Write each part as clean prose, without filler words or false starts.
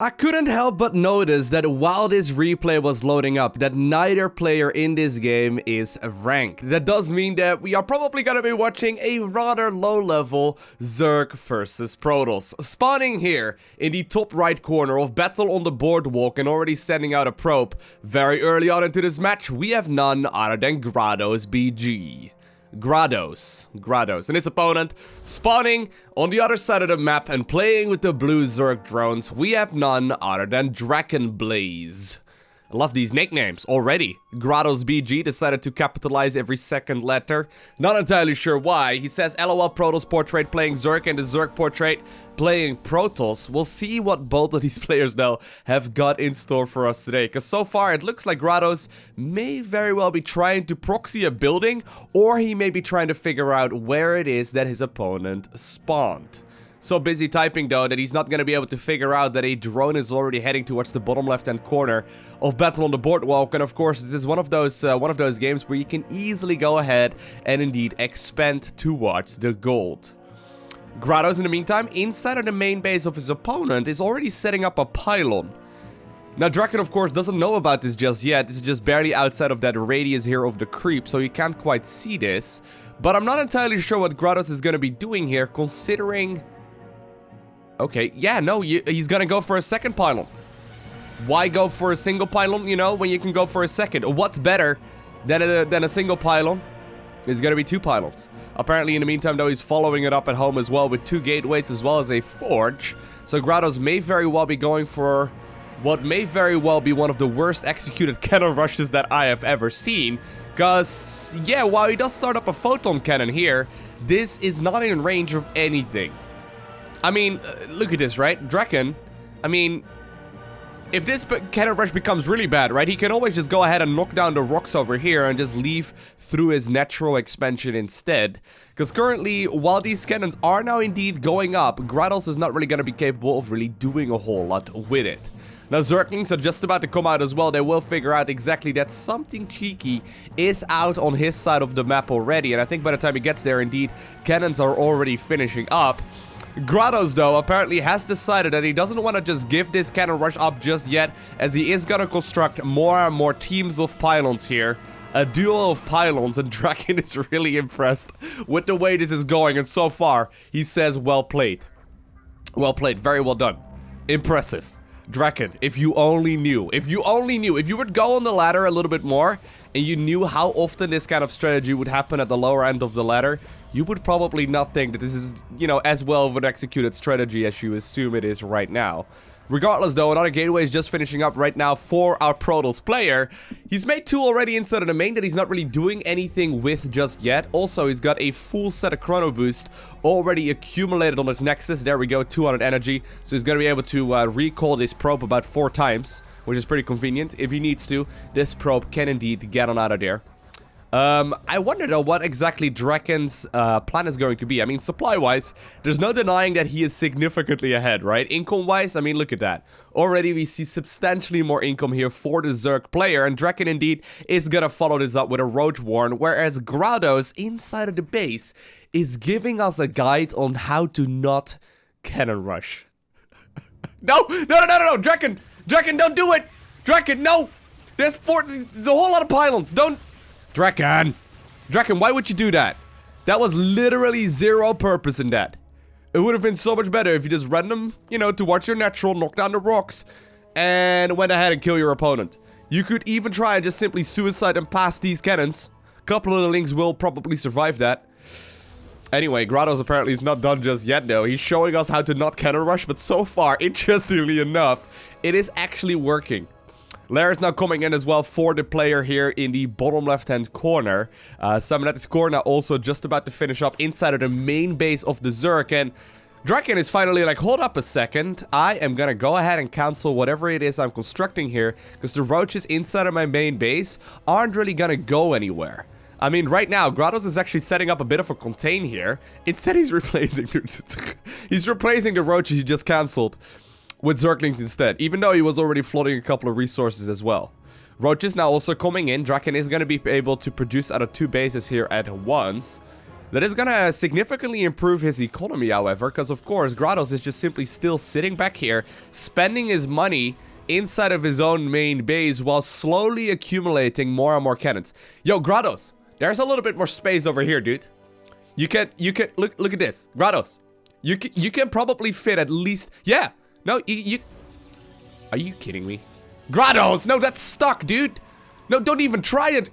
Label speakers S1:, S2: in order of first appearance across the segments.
S1: I couldn't help but notice that while this replay was loading up, that neither player in this game is ranked. That does mean that we are probably gonna be watching a rather low-level Zerg versus Protoss. Spawning here in the top right corner of Battle on the Boardwalk and already sending out a probe. Very early on into this match, we have none other than Grottoes BG. Grottoes, and his opponent spawning on the other side of the map and playing with the blue Zerg drones, we have none other than Drakon Blaze. I love these nicknames already. Grottoes BG decided to capitalize every second letter. Not entirely sure why. He says LOL Protoss portrait playing Zerg and the Zerg portrait playing Protoss. We'll see what both of these players now have got in store for us today. Because so far it looks like Grottoes may very well be trying to proxy a building, or he may be trying to figure out where it is that his opponent spawned. So busy typing though that he's not going to be able to figure out that a drone is already heading towards the bottom left hand corner of Battle on the Boardwalk. And of course this is one of those games where you can easily go ahead and indeed expand towards the gold. Grottoes in the meantime inside of the main base of his opponent is already setting up a pylon. Now Drakon of course doesn't know about this just yet. This is just barely outside of that radius here of the creep, so you can't quite see this. But I'm not entirely sure what Grottoes is going to be doing here, considering... Okay, yeah, no, he's gonna go for a second pylon. Why go for a single pylon, you know, when you can go for a second? What's better than a single pylon? It's gonna be two pylons. Apparently, in the meantime, though, he's following it up at home as well with two gateways as well as a forge. So Grottoes may very well be going for what may very well be one of the worst executed cannon rushes that I have ever seen. Because, yeah, while he does start up a photon cannon here, this is not in range of anything. I mean, look at this, right? Drakon, I mean, if this cannon rush becomes really bad, right, he can always just go ahead and knock down the rocks over here and just leave through his natural expansion instead. Because currently, while these cannons are now indeed going up, Grottoes is not really going to be capable of really doing a whole lot with it. Now, Zerglings are just about to come out as well. They will figure out exactly that something cheeky is out on his side of the map already. And I think by the time he gets there, indeed, cannons are already finishing up. Grottoes, though, apparently has decided that he doesn't want to just give this cannon rush up just yet, as he is going to construct more and more teams of pylons here. A duo of pylons, and Drakon is really impressed with the way this is going. And so far, he says, well played. Well played. Very well done. Impressive. Drakon, if you only knew, if you would go on the ladder a little bit more, and you knew how often this kind of strategy would happen at the lower end of the ladder, you would probably not think that this is, you know, as well of an executed strategy as you assume it is right now. Regardless, though, another gateway is just finishing up right now for our Protoss player. He's made two already inside of the main that he's not really doing anything with just yet. Also, he's got a full set of chrono boost already accumulated on his Nexus. There we go, 200 energy. So he's going to be able to recall this probe about 4 times, which is pretty convenient. If he needs to, this probe can indeed get on out of there. I wonder though what exactly Drakon's plan is going to be. I mean, supply-wise, there's no denying that he is significantly ahead, right? Income-wise, I mean, look at that. Already we see substantially more income here for the Zerg player, and Drakon indeed is gonna follow this up with a Roach Warren, whereas Grottoes inside of the base is giving us a guide on how to not cannon rush. No, Drakon, don't do it! Drakon, no! There's a whole lot of pylons, don't... Drakon, why would you do that? That was literally zero purpose in that. It would have been so much better if you just ran them, you know, towards your natural, knock down the rocks, and went ahead and kill your opponent. You could even try and just simply suicide and pass these cannons. A couple of the links will probably survive that. Anyway, Grottoes apparently is not done just yet, though. He's showing us how to not cannon rush, but so far, interestingly enough, it is actually working. Lair is now coming in as well for the player here in the bottom left-hand corner. Summon at this corner also just about to finish up inside of the main base of the Zerg. And Drakon is finally like, hold up a second. I am gonna go ahead and cancel whatever it is I'm constructing here, because the roaches inside of my main base aren't really gonna go anywhere. I mean, right now, Grottoes is actually setting up a bit of a contain here. Instead, he's replacing the roaches he just cancelled with Zerglings instead, even though he was already flooding a couple of resources as well. Roach is now also coming in. Drakon is going to be able to produce out of 2 bases here at once. That is gonna significantly improve his economy, however, because of course, Grottoes is just simply still sitting back here, spending his money inside of his own main base while slowly accumulating more and more cannons. Yo, Grottoes, there's a little bit more space over here, dude. You can, look at this. Grottoes, you can probably fit at least, yeah. No, are you kidding me? Grottoes, no, that's stuck, dude. No, don't even try it.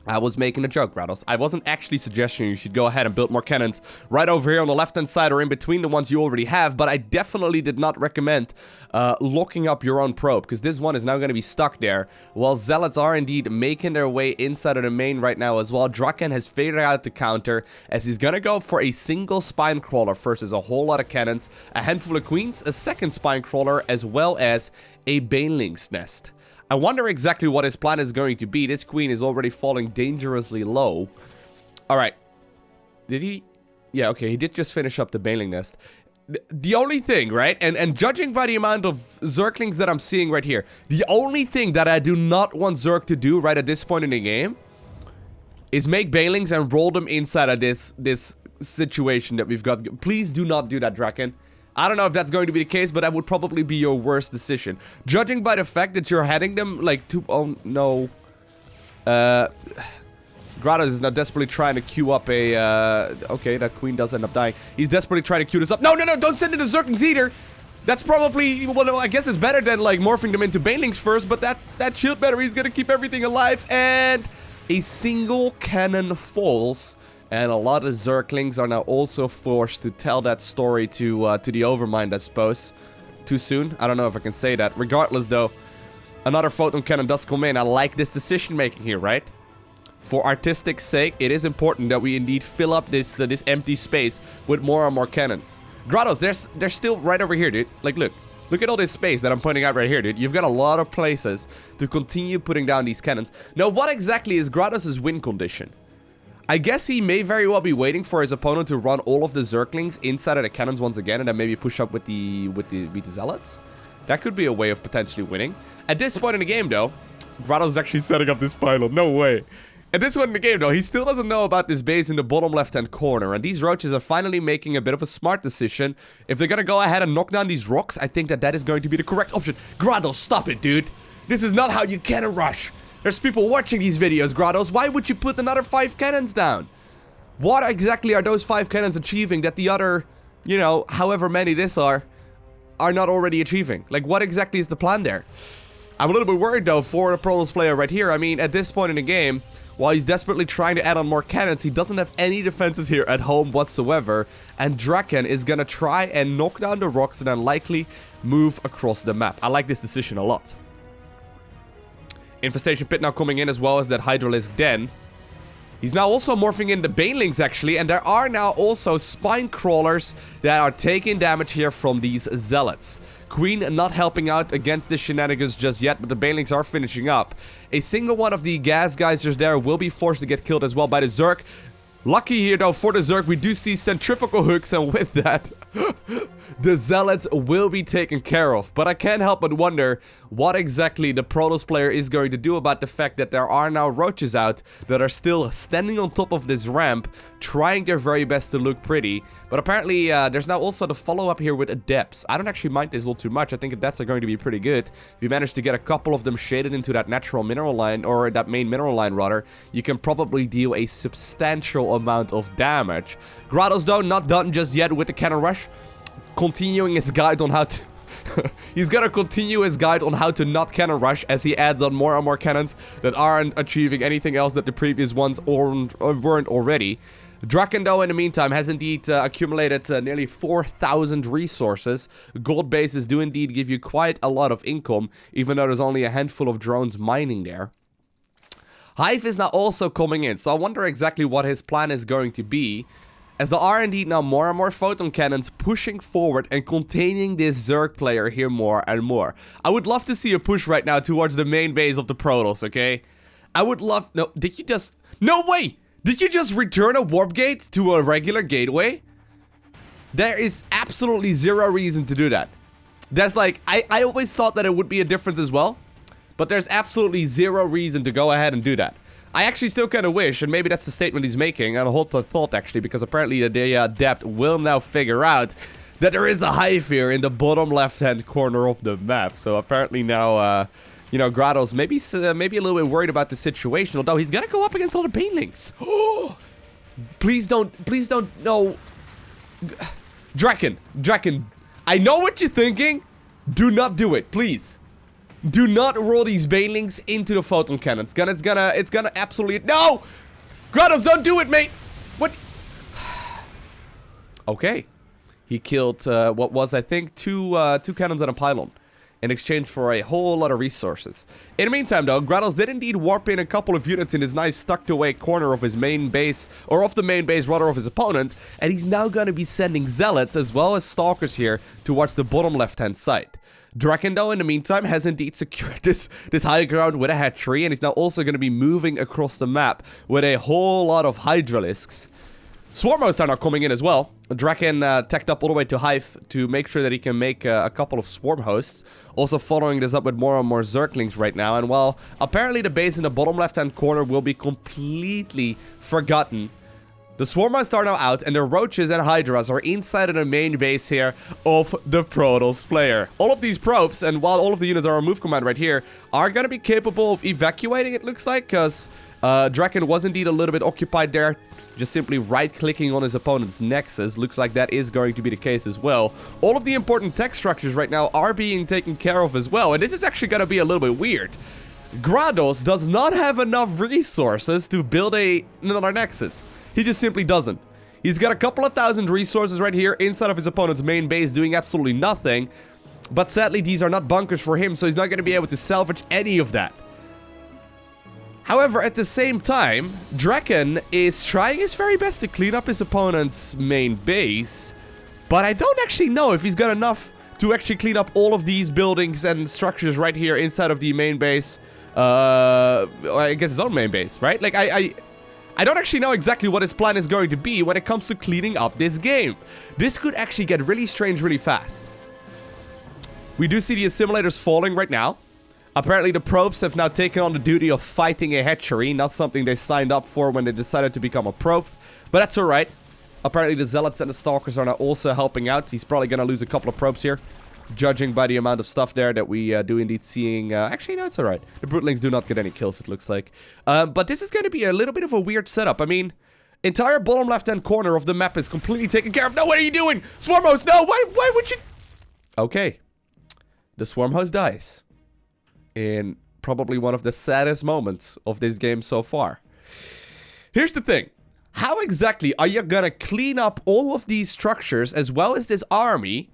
S1: I was making a joke, Grottoes. I wasn't actually suggesting you should go ahead and build more cannons right over here on the left-hand side or in between the ones you already have, but I definitely did not recommend locking up your own probe, because this one is now going to be stuck there, while Zealots are indeed making their way inside of the main right now as well. Drakon has figured out the counter, as he's going to go for a single spine crawler versus a whole lot of cannons, a handful of queens, a second spine crawler, as well as a baneling's nest. I wonder exactly what his plan is going to be. This queen is already falling dangerously low. Alright. Did he? Yeah, okay, he did just finish up the baneling nest. The only thing, right? And judging by the amount of Zerglings that I'm seeing right here, the only thing that I do not want Zerg to do right at this point in the game is make banelings and roll them inside of this situation that we've got. Please do not do that, Drakon. I don't know if that's going to be the case, but that would probably be your worst decision. Judging by the fact that you're heading them, like, to... Oh, no. Grottoes is now desperately trying to queue up a... okay, that queen does end up dying. He's desperately trying to queue this up. No, no, no, don't send in the Zerglings either! That's probably... Well, I guess it's better than, like, morphing them into banelings first, but that shield battery is gonna keep everything alive, and... A single cannon falls... And a lot of Zerglings are now also forced to tell that story to the Overmind, I suppose. Too soon? I don't know if I can say that. Regardless, though, another photon cannon does come in. I like this decision-making here, right? For artistic sake, it is important that we indeed fill up this empty space with more and more cannons. Grottoes, they're still right over here, dude. Like, look. Look at all this space that I'm pointing out right here, dude. You've got a lot of places to continue putting down these cannons. Now, what exactly is Grottoes' win condition? I guess he may very well be waiting for his opponent to run all of the Zerglings inside of the cannons once again, and then maybe push up with the Zealots. That could be a way of potentially winning. At this point in the game, though, Grottoes is actually setting up this final. No way. At this point in the game, though, he still doesn't know about this base in the bottom left-hand corner, and these roaches are finally making a bit of a smart decision. If they're gonna go ahead and knock down these rocks, I think that is going to be the correct option. Grottoes, stop it, dude. This is not how you cannon rush. There's people watching these videos, Grottoes. Why would you put another 5 cannons down? What exactly are those 5 cannons achieving that the other, you know, however many this are not already achieving? Like, what exactly is the plan there? I'm a little bit worried, though, for the Protoss player right here. I mean, at this point in the game, while he's desperately trying to add on more cannons, he doesn't have any defenses here at home whatsoever. And Drakon is gonna try and knock down the rocks and then likely move across the map. I like this decision a lot. Infestation Pit now coming in, as well as that Hydralisk Den. He's now also morphing in the banelings, actually, and there are now also spine crawlers that are taking damage here from these Zealots. Queen not helping out against the shenanigans just yet, but the banelings are finishing up. A single one of the gas geysers there will be forced to get killed as well by the Zerg. Lucky here, though, for the Zerg, we do see centrifugal hooks, and with that, the Zealots will be taken care of. But I can't help but wonder what exactly the Protoss player is going to do about the fact that there are now roaches out that are still standing on top of this ramp, trying their very best to look pretty. But apparently, there's now also the follow-up here with adepts. I don't actually mind this all too much. I think adepts are going to be pretty good. If you manage to get a couple of them shaded into that natural mineral line, or that main mineral line, rather, you can probably deal a substantial amount of damage. Grottoes, though, not done just yet with the cannon rush. Continuing his guide on how to... He's gonna continue his guide on how to not cannon rush as he adds on more and more cannons that aren't achieving anything else that the previous ones weren't already. Drakon, though, in the meantime, has indeed accumulated nearly 4,000 resources. Gold bases do indeed give you quite a lot of income, even though there's only a handful of drones mining there. Hive is now also coming in, so I wonder exactly what his plan is going to be, as there are indeed now more and more photon cannons pushing forward and containing this Zerg player here more and more. I would love to see a push right now towards the main base of the Protoss, okay? I would love... No, did you just... No way! Did you just return a warp gate to a regular gateway? There is absolutely zero reason to do that. That's like... I always thought that it would be a difference as well, but there's absolutely zero reason to go ahead and do that. I actually still kind of wish, and maybe that's the statement he's making, and I hold the thought actually, because apparently the Adept will now figure out that there is a hive here in the bottom left-hand corner of the map. So apparently now, you know, Grottoes maybe a little bit worried about the situation, although he's gonna go up against all the banelings. Oh, please don't, no. Drakon, I know what you're thinking. Do not do it, please. Do not roll these banelings into the photon cannon. It's gonna absolutely, no! Grottoes, don't do it, mate! What? Okay. He killed, what was, I think, two cannons and a pylon in exchange for a whole lot of resources. In the meantime, though, Grottoes did indeed warp in a couple of units in his nice tucked-away corner of his main base, or of the main base, rather, of his opponent, and he's now going to be sending zealots as well as stalkers here towards the bottom left-hand side. Drakon, though, in the meantime, has indeed secured this high ground with a hatchery, and he's now also going to be moving across the map with a whole lot of Hydralisks. Swarm hosts are now coming in as well. Drakon teched up all the way to Hive to make sure that he can make a couple of swarm hosts. Also following this up with more and more Zerglings right now. And while apparently the base in the bottom left-hand corner will be completely forgotten, the swarm hosts are now out, and the roaches and hydras are inside of the main base here of the Protoss player. All of these probes, and while all of the units are on move command right here, are going to be capable of evacuating, it looks like, because Drakon was indeed a little bit occupied there, just simply right-clicking on his opponent's nexus. Looks like that is going to be the case as well. All of the important tech structures right now are being taken care of as well, and this is actually going to be a little bit weird. Grottoes does not have enough resources to build another nexus. He just simply doesn't. He's got a couple of thousand resources right here inside of his opponent's main base doing absolutely nothing. But sadly, these are not bunkers for him, so he's not going to be able to salvage any of that. However, at the same time, Drakon is trying his very best to clean up his opponent's main base. But I don't actually know if he's got enough to actually clean up all of these buildings and structures right here inside of the main base. I guess his own main base, right? Like, I don't actually know exactly what his plan is going to be when it comes to cleaning up this game. This could actually get really strange really fast. We do see the assimilators falling right now. Apparently the probes have now taken on the duty of fighting a hatchery, not something they signed up for when they decided to become a probe. But that's alright. Apparently the zealots and the stalkers are now also helping out. He's probably going to lose a couple of probes here, judging by the amount of stuff there that we do indeed seeing. Actually, no, it's alright. The Brutelings do not get any kills, it looks like. But this is going to be a little bit of a weird setup. I mean, entire bottom left-hand corner of the map is completely taken care of. No, what are you doing? Swarm host, no! Why would you... Okay. The swarm host dies in probably one of the saddest moments of this game so far. Here's the thing. How exactly are you gonna clean up all of these structures as well as this army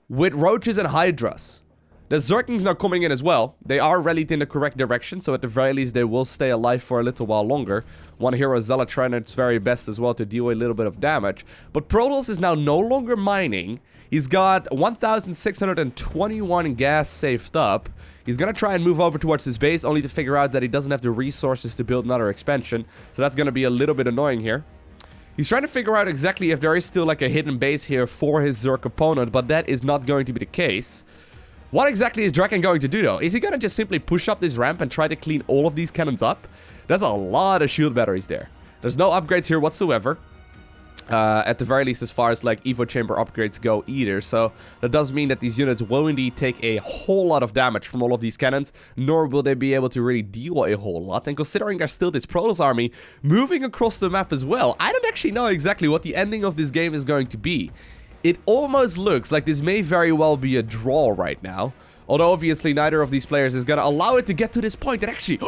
S1: with roaches and hydras? The Zerglings now coming in as well. They are rallied in the correct direction, so at the very least they will stay alive for a little while longer. One hero Zealot trying its very best as well to deal a little bit of damage. But Protoss is now no longer mining. He's got 1,621 gas saved up. He's gonna try and move over towards his base, only to figure out that he doesn't have the resources to build another expansion. So that's gonna be a little bit annoying here. He's trying to figure out exactly if there is still like a hidden base here for his Zerg opponent, but that is not going to be the case. What exactly is Drakon going to do though? Is he gonna just simply push up this ramp and try to clean all of these cannons up? There's a lot of shield batteries there. There's no upgrades here whatsoever. At the very least as far as like Evo chamber upgrades go either, so that does mean that these units will indeed take a whole lot of damage from all of these cannons, nor will they be able to really deal a whole lot. And considering there's still this Protoss army moving across the map as well, I don't actually know exactly what the ending of this game is going to be. It almost looks like this may very well be a draw right now, although obviously neither of these players is going to allow it to get to this point. And actually,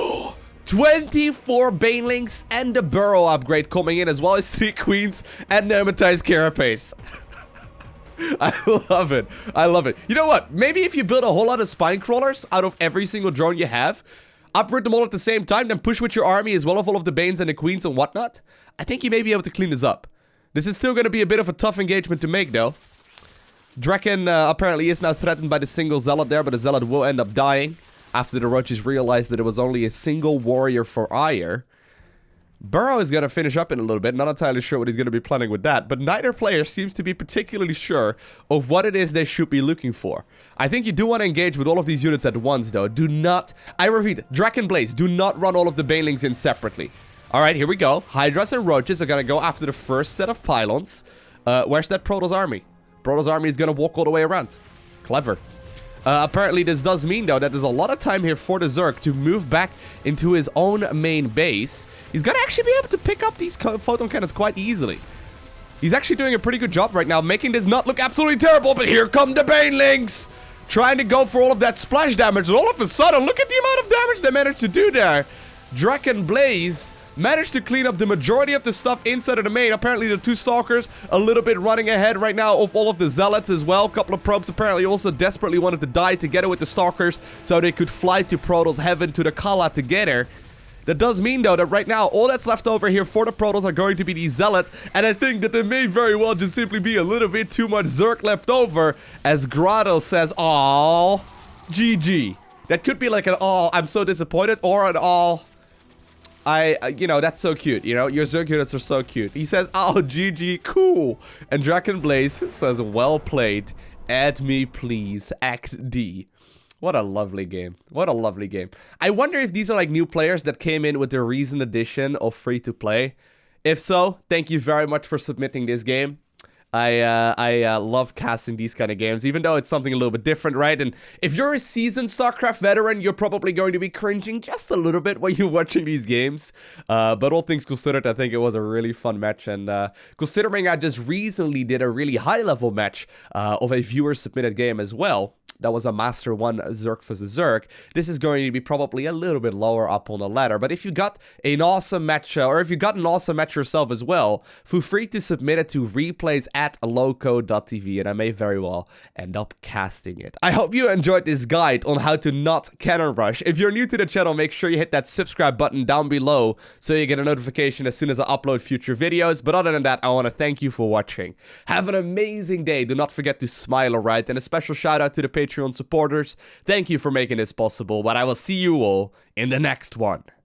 S1: 24 Banelings and a Burrow upgrade coming in, as well as 3 Queens and Nematized Carapace. I love it. I love it. You know what? Maybe if you build a whole lot of Spine Crawlers out of every single drone you have, uproot them all at the same time, then push with your army as well of all of the Banes and the Queens and whatnot, I think you may be able to clean this up. This is still going to be a bit of a tough engagement to make, though. Drakon apparently is now threatened by the single Zealot there, but the Zealot will end up dying after the Roaches realized that it was only a single warrior for ire. Burrow is going to finish up in a little bit. Not entirely sure what he's going to be planning with that. But neither player seems to be particularly sure of what it is they should be looking for. I think you do want to engage with all of these units at once, though. Do not... I repeat, Drakon Blaze, do not run all of the banelings in separately. Alright, here we go. Hydras and Roaches are going to go after the first set of pylons. Where's that Protoss army? Protoss army is going to walk all the way around. Clever. Apparently, this does mean, though, that there's a lot of time here for the Zerg to move back into his own main base. He's going to actually be able to pick up these photon cannons quite easily. He's actually doing a pretty good job right now, making this not look absolutely terrible. But here come the banelings, trying to go for all of that splash damage. And all of a sudden, look at the amount of damage they managed to do there. Drakon Blaze managed to clean up the majority of the stuff inside of the main. Apparently, the two Stalkers a little bit running ahead right now of all of the Zealots as well. A couple of probes apparently also desperately wanted to die together with the Stalkers so they could fly to Protoss Heaven to the Kala together. That does mean, though, that right now, all that's left over here for the Protoss are going to be these Zealots. And I think that there may very well just simply be a little bit too much Zerg left over, as Grottoes says, "Aww, GG." That could be like an "Aw, I'm so disappointed," or an "Aw, you know, that's so cute, you know, your Zerg units are so cute." He says, "Oh, GG, cool." And Drakon Blaze says, "Well played. Add me, please. Act D." What a lovely game. What a lovely game. I wonder if these are like new players that came in with the recent edition of free-to-play. If so, thank you very much for submitting this game. I love casting these kind of games, even though it's something a little bit different, right? And if you're a seasoned StarCraft veteran, you're probably going to be cringing just a little bit while you're watching these games. But all things considered, I think it was a really fun match. And considering I just recently did a really high-level match of a viewer-submitted game as well, that was a Master 1 Zerg vs Zerg, this is going to be probably a little bit lower up on the ladder. But if you got an awesome match, or if you got an awesome match yourself as well, feel free to submit it to replays at LowkoTV, and I may very well end up casting it. I hope you enjoyed this guide on how to not cannon rush. If you're new to the channel, make sure you hit that subscribe button down below so you get a notification as soon as I upload future videos. But other than that, I want to thank you for watching. Have an amazing day. Do not forget to smile, alright? And a special shout out to the Patreon supporters. Thank you for making this possible, but I will see you all in the next one.